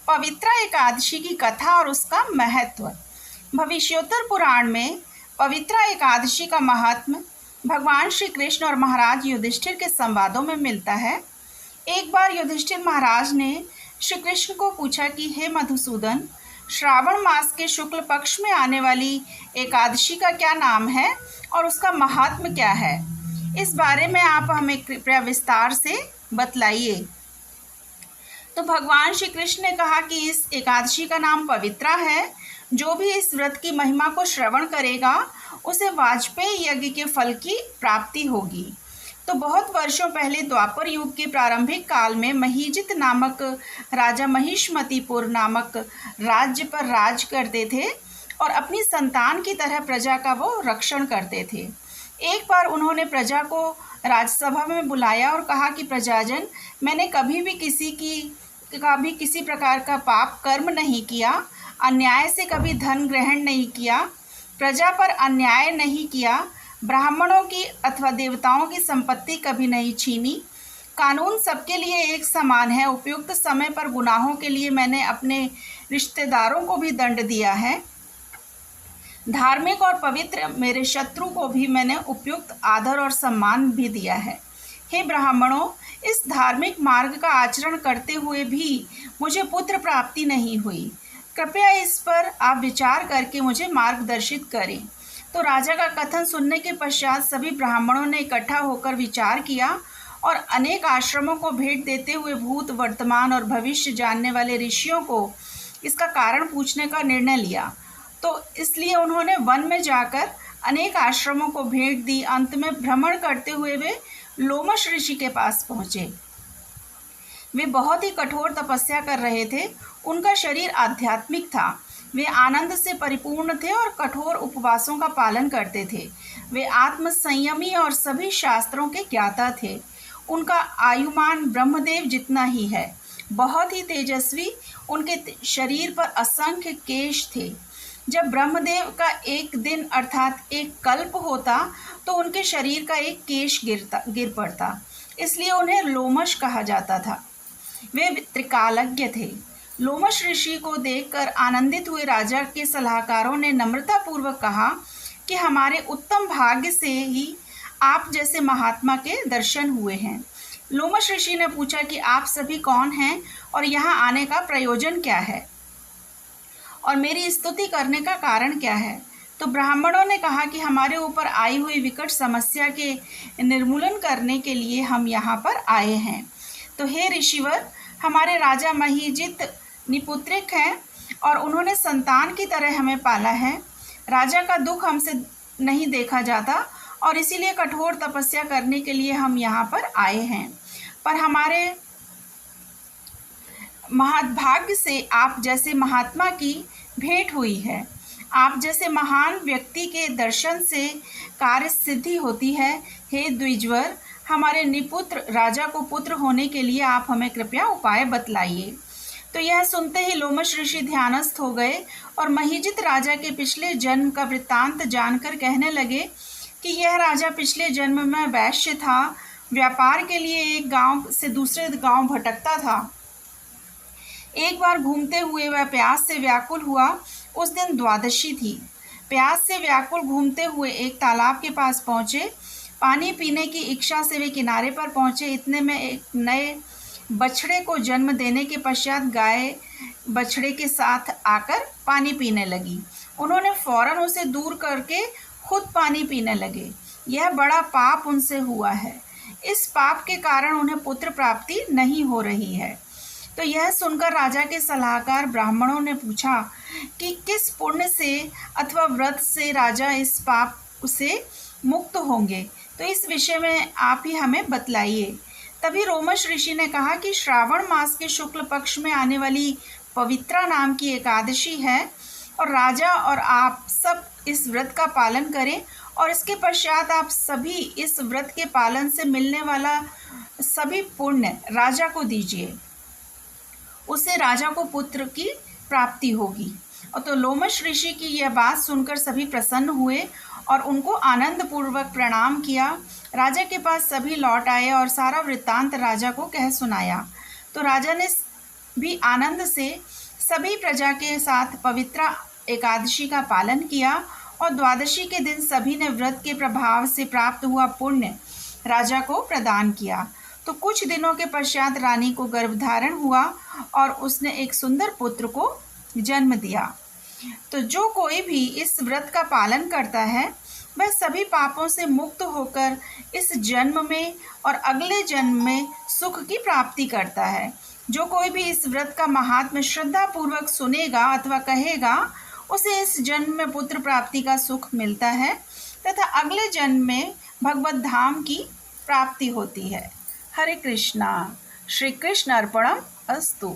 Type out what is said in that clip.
पवित्रा एकादशी की कथा और उसका महत्व। भविष्योत्तर पुराण में पवित्रा एकादशी का महात्म्य भगवान श्री कृष्ण और महाराज युधिष्ठिर के संवादों में मिलता है। एक बार युधिष्ठिर महाराज ने श्री कृष्ण को पूछा कि हे मधुसूदन, श्रावण मास के शुक्ल पक्ष में आने वाली एकादशी का क्या नाम है और उसका महात्म्य क्या है? इस बारे में आप हमें कृपया विस्तार से बतलाइए। तो भगवान श्री कृष्ण ने कहा कि इस एकादशी का नाम पवित्रा है। जो भी इस व्रत की महिमा को श्रवण करेगा उसे वाजपेयी यज्ञ के फल की प्राप्ति होगी। तो बहुत वर्षों पहले द्वापर युग के प्रारंभिक काल में महीजित नामक राजा महिष्मतिपुर नामक राज्य पर राज करते थे और अपनी संतान की तरह प्रजा का वो रक्षण करते थे। एक बार उन्होंने प्रजा को राजसभा में बुलाया और कहा कि प्रजाजन, मैंने कभी किसी प्रकार का पाप कर्म नहीं किया, अन्याय से कभी धन ग्रहण नहीं किया, प्रजा पर अन्याय नहीं किया, ब्राह्मणों की अथवा देवताओं की संपत्ति कभी नहीं छीनी। कानून सबके लिए एक समान है। उपयुक्त समय पर गुनाहों के लिए मैंने अपने रिश्तेदारों को भी दंड दिया है। धार्मिक और पवित्र मेरे शत्रु को भी मैंने उपयुक्त आदर और सम्मान भी दिया है। हे ब्राह्मणों, इस धार्मिक मार्ग का आचरण करते हुए भी मुझे पुत्र प्राप्ति नहीं हुई। कृपया इस पर आप विचार करके मुझे मार्गदर्शित करें। तो राजा का कथन सुनने के पश्चात सभी ब्राह्मणों ने इकट्ठा होकर विचार किया और अनेक आश्रमों को भेंट देते हुए भूत, वर्तमान और भविष्य जानने वाले ऋषियों को इसका कारण पूछने का निर्णय लिया। तो इसलिए उन्होंने वन में जाकर अनेक आश्रमों को भेंट दी। अंत में भ्रमण करते हुए वे लोमश ऋषि के पास पहुँचे। वे बहुत ही कठोर तपस्या कर रहे थे। उनका शरीर आध्यात्मिक था। वे आनंद से परिपूर्ण थे और कठोर उपवासों का पालन करते थे। वे आत्म संयमी और सभी शास्त्रों के ज्ञाता थे। उनका आयुमान ब्रह्मदेव जितना ही है। बहुत ही तेजस्वी, उनके शरीर पर असंख्य केश थे। जब ब्रह्मदेव का एक दिन अर्थात एक कल्प होता तो उनके शरीर का एक केश गिर पड़ता, इसलिए उन्हें लोमश कहा जाता था। वे त्रिकालज्ञ थे। लोमश ऋषि को देखकर आनंदित हुए राजा के सलाहकारों ने नम्रतापूर्वक कहा कि हमारे उत्तम भाग्य से ही आप जैसे महात्मा के दर्शन हुए हैं। लोमश ऋषि ने पूछा कि आप सभी कौन हैं और यहाँ आने का प्रयोजन क्या है और मेरी स्तुति करने का कारण क्या है? तो ब्राह्मणों ने कहा कि हमारे ऊपर आई हुई विकट समस्या के निर्मूलन करने के लिए हम यहाँ पर आए हैं। तो हे ऋषिवर, हमारे राजा महीजित निपुत्रिक हैं और उन्होंने संतान की तरह हमें पाला है। राजा का दुख हमसे नहीं देखा जाता और इसीलिए कठोर तपस्या करने के लिए हम यहाँ पर आए हैं। पर हमारे महाभाग्य से आप जैसे महात्मा की भेंट हुई है। आप जैसे महान व्यक्ति के दर्शन से कार्य सिद्धि होती है। हे द्विजवर, हमारे निपुत्र राजा को पुत्र होने के लिए आप हमें कृपया उपाय बतलाइए। तो यह सुनते ही लोमश ऋषि ध्यानस्थ हो गए और महीजित राजा के पिछले जन्म का वृत्तांत जानकर कहने लगे कि यह राजा पिछले जन्म में वैश्य था। व्यापार के लिए एक गांव से दूसरे गांव भटकता था। एक बार घूमते हुए वह प्यास से व्याकुल हुआ। उस दिन द्वादशी थी। प्यास से व्याकुल घूमते हुए एक तालाब के पास पहुँचे। पानी पीने की इच्छा से वे किनारे पर पहुँचे। इतने में एक नए बछड़े को जन्म देने के पश्चात गाय बछड़े के साथ आकर पानी पीने लगी। उन्होंने फौरन उसे दूर करके खुद पानी पीने लगे। यह बड़ा पाप उनसे हुआ है। इस पाप के कारण उन्हें पुत्र प्राप्ति नहीं हो रही है। तो यह सुनकर राजा के सलाहकार ब्राह्मणों ने पूछा कि किस पुण्य से अथवा व्रत से राजा इस पाप से मुक्त होंगे। तो इस विषय में आप ही हमें बतलाइए। तभी रोमश ऋषि ने कहा कि श्रावण मास के शुक्ल पक्ष में आने वाली पवित्रा नाम की एकादशी है और राजा और आप सब इस व्रत का पालन करें और इसके पश्चात आप सभी इस व्रत के पालन से मिलने वाला सभी पुण्य राजा को दीजिए। उससे राजा को पुत्र की प्राप्ति होगी। और तो लोमश ऋषि की यह बात सुनकर सभी प्रसन्न हुए और उनको आनंद पूर्वक प्रणाम किया। राजा के पास सभी लौट आए और सारा वृत्तांत राजा को कह सुनाया। तो राजा ने भी आनंद से सभी प्रजा के साथ पवित्र एकादशी का पालन किया और द्वादशी के दिन सभी ने व्रत के प्रभाव से प्राप्त हुआ पुण्य राजा को प्रदान किया। तो कुछ दिनों के पश्चात रानी को गर्भधारण हुआ और उसने एक सुंदर पुत्र को जन्म दिया। तो जो कोई भी इस व्रत का पालन करता है वह सभी पापों से मुक्त होकर इस जन्म में और अगले जन्म में सुख की प्राप्ति करता है। जो कोई भी इस व्रत का महात्म्य श्रद्धा पूर्वक सुनेगा अथवा कहेगा उसे इस जन्म में पुत्र प्राप्ति का सुख मिलता है तथा अगले जन्म में भगवत धाम की प्राप्ति होती है। हरे कृष्णा। श्री कृष्ण अर्पणम अस्तु।